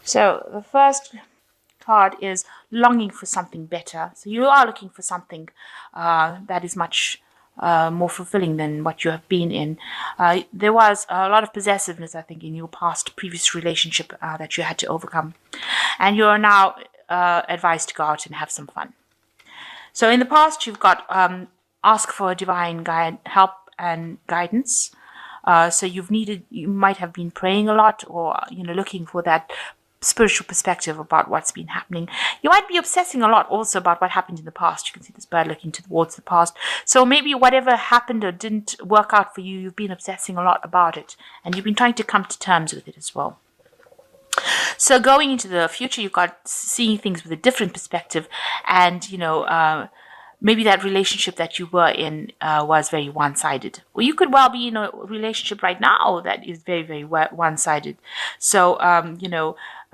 So the first card is longing for something better. So you are looking for something that is much more fulfilling than what you have been in. There was a lot of possessiveness, I think, in your previous relationship that you had to overcome. And you are now advised to go out and have some fun. So in the past, you've got ask for divine help and guidance. So you might have been praying a lot, or looking for that spiritual perspective about what's been happening. You might be obsessing a lot also about what happened in the past. You can see this bird looking towards the past. So maybe whatever happened or didn't work out for you, you've been obsessing a lot about it, and you've been trying to come to terms with it as well. So going into the future, you've got seeing things with a different perspective, and maybe that relationship that you were in was very one-sided. Or you could well be in a relationship right now that is very, very one-sided. So,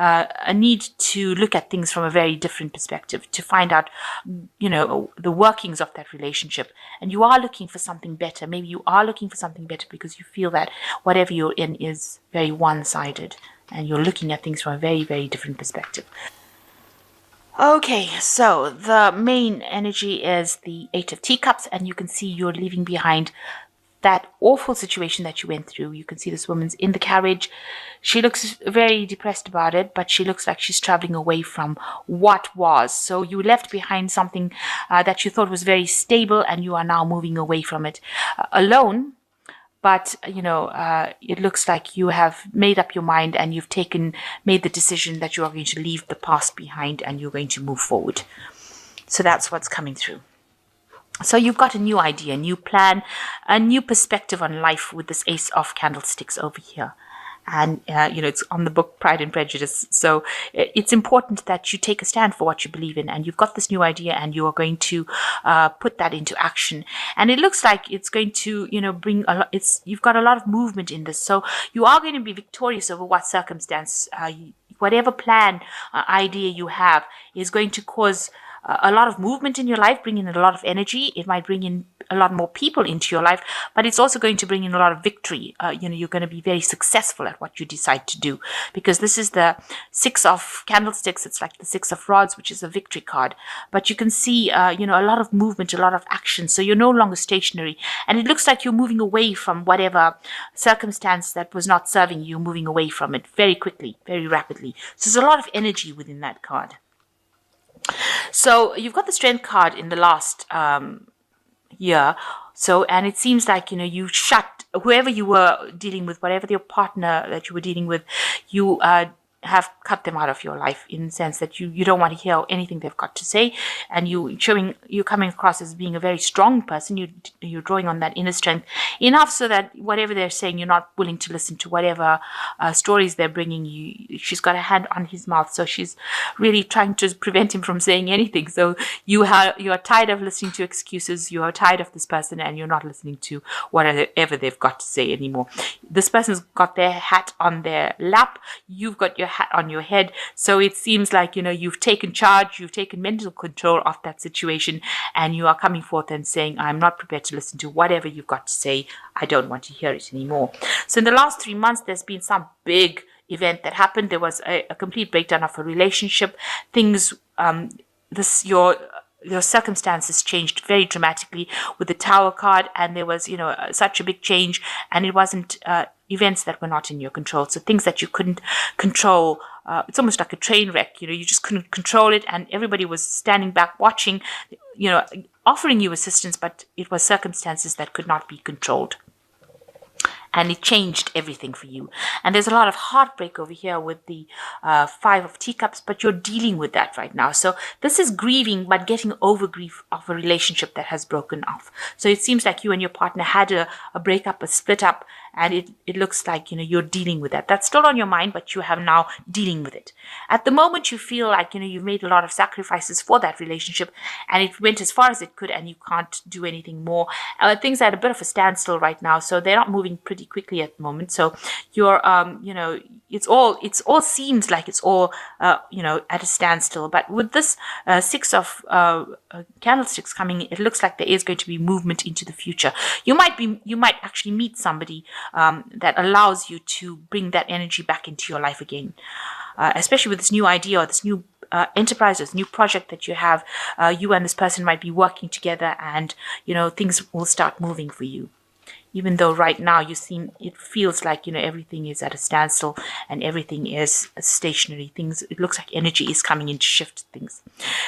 a need to look at things from a very different perspective to find out, the workings of that relationship. And you are looking for something better. Maybe you are looking for something better because you feel that whatever you're in is very one-sided, and you're looking at things from a very, very different perspective. Okay, so the main energy is the Eight of Teacups, and you can see you're leaving behind that awful situation that you went through. You can see this woman's in the carriage. She looks very depressed about it, but she looks like she's traveling away from what was. So you left behind something that you thought was very stable, and you are now moving away from it alone. But, it looks like you have made up your mind, and you've made the decision that you are going to leave the past behind and you're going to move forward. So that's what's coming through. So you've got a new idea, a new plan, a new perspective on life with this Ace of Candlesticks over here. And, it's on the book Pride and Prejudice. So it's important that you take a stand for what you believe in. And you've got this new idea, and you are going to put that into action. And it looks like it's going to, bring a lot. You've got a lot of movement in this. So you are going to be victorious over what circumstance, whatever plan, idea you have is going to cause a lot of movement in your life, bring in a lot of energy. It might bring in a lot more people into your life, but it's also going to bring in a lot of victory. You're going to be very successful at what you decide to do, because this is the Six of Candlesticks. It's like the Six of Rods, which is a victory card. But you can see, a lot of movement, a lot of action. So you're no longer stationary, and it looks like you're moving away from whatever circumstance that was not serving you. Moving away from it very quickly, very rapidly. So there's a lot of energy within that card. So you've got the Strength card in the last year. So, and it seems like, you shut whoever you were dealing with, whatever your partner that you were dealing with, you have cut them out of your life, in the sense that you don't want to hear anything they've got to say, and you're coming across as being a very strong person. You're drawing on that inner strength enough so that whatever they're saying, you're not willing to listen to whatever stories they're bringing you. She's got a hand on his mouth, so she's really trying to prevent him from saying anything. So you are tired of listening to excuses. You are tired of this person, and you're not listening to whatever they've got to say anymore. This person's got their hat on their lap. You've got your hat on your head. So it seems like, you've taken charge, you've taken mental control of that situation, and you are coming forth and saying, I'm not prepared to listen to whatever you've got to say. I don't want to hear it anymore. So in the last 3 months, there's been some big event that happened. There was a complete breakdown of a relationship. Things, your circumstances changed very dramatically with the Tower card, and there was, such a big change, and it wasn't events that were not in your control. So things that you couldn't control, it's almost like a train wreck. You just couldn't control it, and everybody was standing back watching, offering you assistance, but it was circumstances that could not be controlled. And it changed everything for you. And there's a lot of heartbreak over here with the Five of Teacups, but you're dealing with that right now. So this is grieving, but getting over grief of a relationship that has broken off. So it seems like you and your partner had a breakup, a split up, and it looks like, you're dealing with that. That's still on your mind, but you have now dealing with it. At the moment, you feel like, you've made a lot of sacrifices for that relationship, and it went as far as it could, and you can't do anything more. Things are at a bit of a standstill right now, so they're not moving pretty quickly at the moment. So you're, it's all seems like it's all, at a standstill. But with this Six of Candlesticks coming, it looks like there is going to be movement into the future. You might actually meet somebody that allows you to bring that energy back into your life again. especially with this new idea or this new enterprise, this new project that you have. You and this person might be working together, and things will start moving for you. Even though right now it feels like everything is at a standstill and everything is stationary. It looks like energy is coming in to shift things.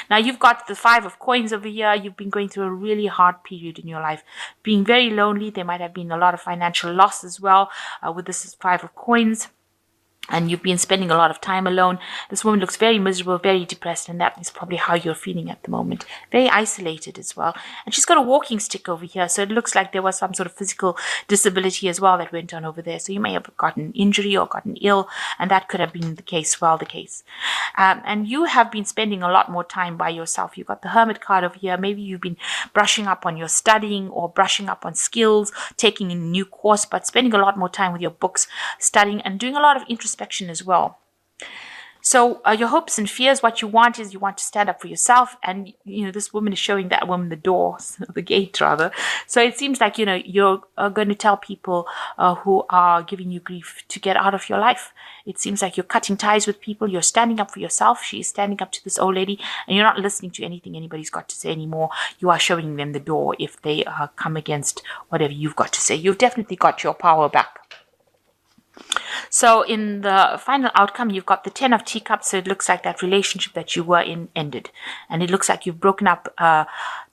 Now you've got the 5 of coins over here. You've been going through a really hard period in your life, being very lonely. There might have been a lot of financial loss as well with this 5 of coins. And you've been spending a lot of time alone. This woman looks very miserable, very depressed, and that is probably how you're feeling at the moment. Very isolated as well. And she's got a walking stick over here, so it looks like there was some sort of physical disability as well that went on over there. So you may have gotten injury or gotten ill, and that could have been the case. And you have been spending a lot more time by yourself. You've got the Hermit card over here. Maybe you've been brushing up on your studying or brushing up on skills, taking a new course, but spending a lot more time with your books, studying, and doing a lot of introspection as well. So your hopes and fears, what you want is you want to stand up for yourself. And, this woman is showing that woman the door, the gate rather. So it seems like, you're going to tell people who are giving you grief to get out of your life. It seems like you're cutting ties with people. You're standing up for yourself. She is standing up to this old lady, and you're not listening to anything anybody's got to say anymore. You are showing them the door if they come against whatever you've got to say. You've definitely got your power back. So in the final outcome, you've got the 10 of teacups. So it looks like that relationship that you were in ended. And it looks like you've broken up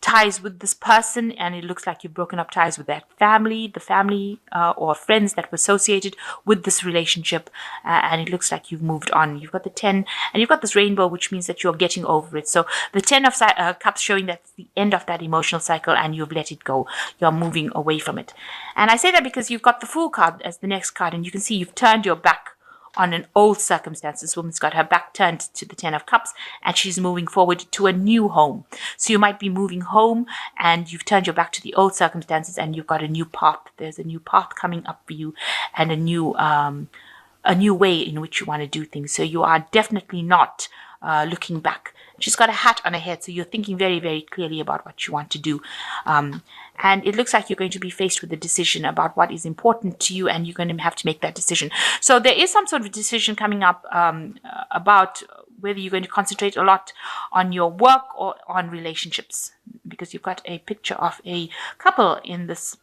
ties with this person. And it looks like you've broken up ties with that family, the family or friends that were associated with this relationship. And it looks like you've moved on. You've got the 10 and you've got this rainbow, which means that you're getting over it. So the 10 of cups showing that's the end of that emotional cycle and you've let it go. You're moving away from it. And I say that because you've got the Fool card as the next card, and you can see you've turned your back on an old circumstance. This woman's got her back turned to the 10 of cups and she's moving forward to a new home. So you might be moving home and you've turned your back to the old circumstances and you've got a new path. There's a new path coming up for you and a new way in which you want to do things. So you are definitely not looking back. She's got a hat on her head, so you're thinking very, very clearly about what you want to do. And it looks like you're going to be faced with a decision about what is important to you, and you're going to have to make that decision. So there is some sort of decision coming up about whether you're going to concentrate a lot on your work or on relationships, because you've got a picture of a couple in this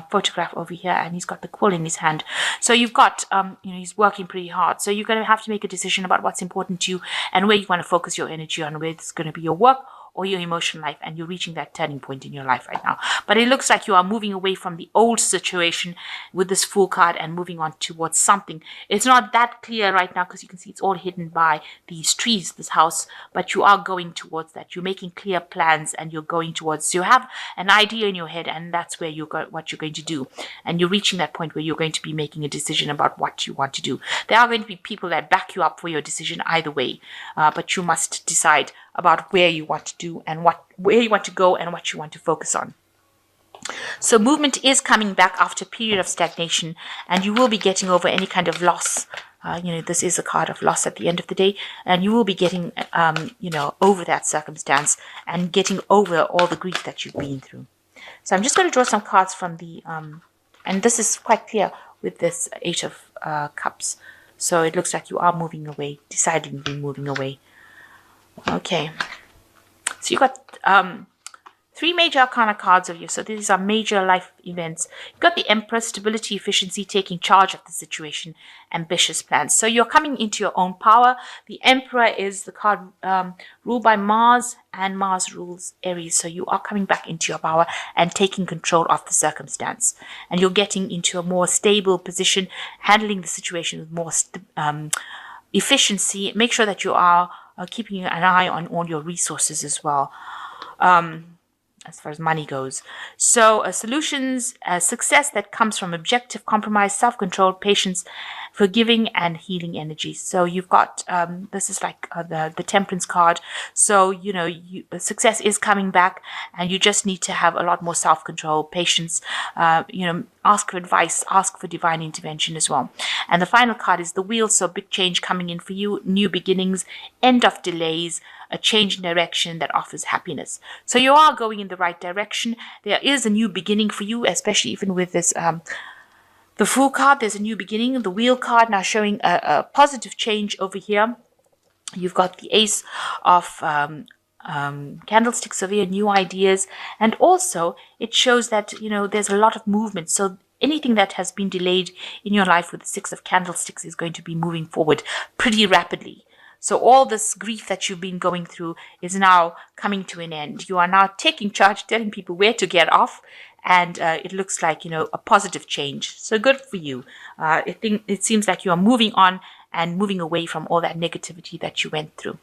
photograph over here, and he's got the quill in his hand. So you've got, he's working pretty hard. So you're going to have to make a decision about what's important to you and where you want to focus your energy on, whether it's going to be your work or your emotional life, and you're reaching that turning point in your life right now. But it looks like you are moving away from the old situation with this Fool card and moving on towards something. It's not that clear right now because you can see it's all hidden by these trees, this house, but you are going towards that. You're making clear plans and you're going towards, so you have an idea in your head and that's where what you're going to do. And you're reaching that point where you're going to be making a decision about what you want to do. There are going to be people that back you up for your decision either way, but you must decide about where you want to do and where you want to go and what you want to focus on. So movement is coming back after a period of stagnation, and you will be getting over any kind of loss. This is a card of loss at the end of the day, and you will be getting, over that circumstance and getting over all the grief that you've been through. So I'm just going to draw some cards from the, and this is quite clear with this 8 of Cups. So it looks like you are moving away, decidedly moving away. Okay, so you've got 3 major arcana cards of you. So these are major life events. You've got the Empress, stability, efficiency, taking charge of the situation, ambitious plans. So you're coming into your own power. The Emperor is the card ruled by Mars, and Mars rules Aries. So you are coming back into your power and taking control of the circumstance. And you're getting into a more stable position, handling the situation with more efficiency. Make sure that you are keeping an eye on all your resources as well, as far as money goes. So solutions, success that comes from objective, compromise, self-control, patience, forgiving, and healing energy. So you've got, this is like the Temperance card. So, success is coming back, and you just need to have a lot more self-control, patience, ask for advice, ask for divine intervention as well. And the final card is the Wheel. So big change coming in for you, new beginnings, end of delays, a change in direction that offers happiness. So you are going in the right direction. There is a new beginning for you, especially even with this The Fool card, there's a new beginning. The Wheel card now showing a positive change over here. You've got the Ace of candlesticks over here, new ideas, and also it shows that there's a lot of movement. So anything that has been delayed in your life with the Six of Candlesticks is going to be moving forward pretty rapidly. So all this grief that you've been going through is now coming to an end. You are now taking charge, telling people where to get off, and it looks like a positive change. So good for you. It seems like you are moving on and moving away from all that negativity that you went through.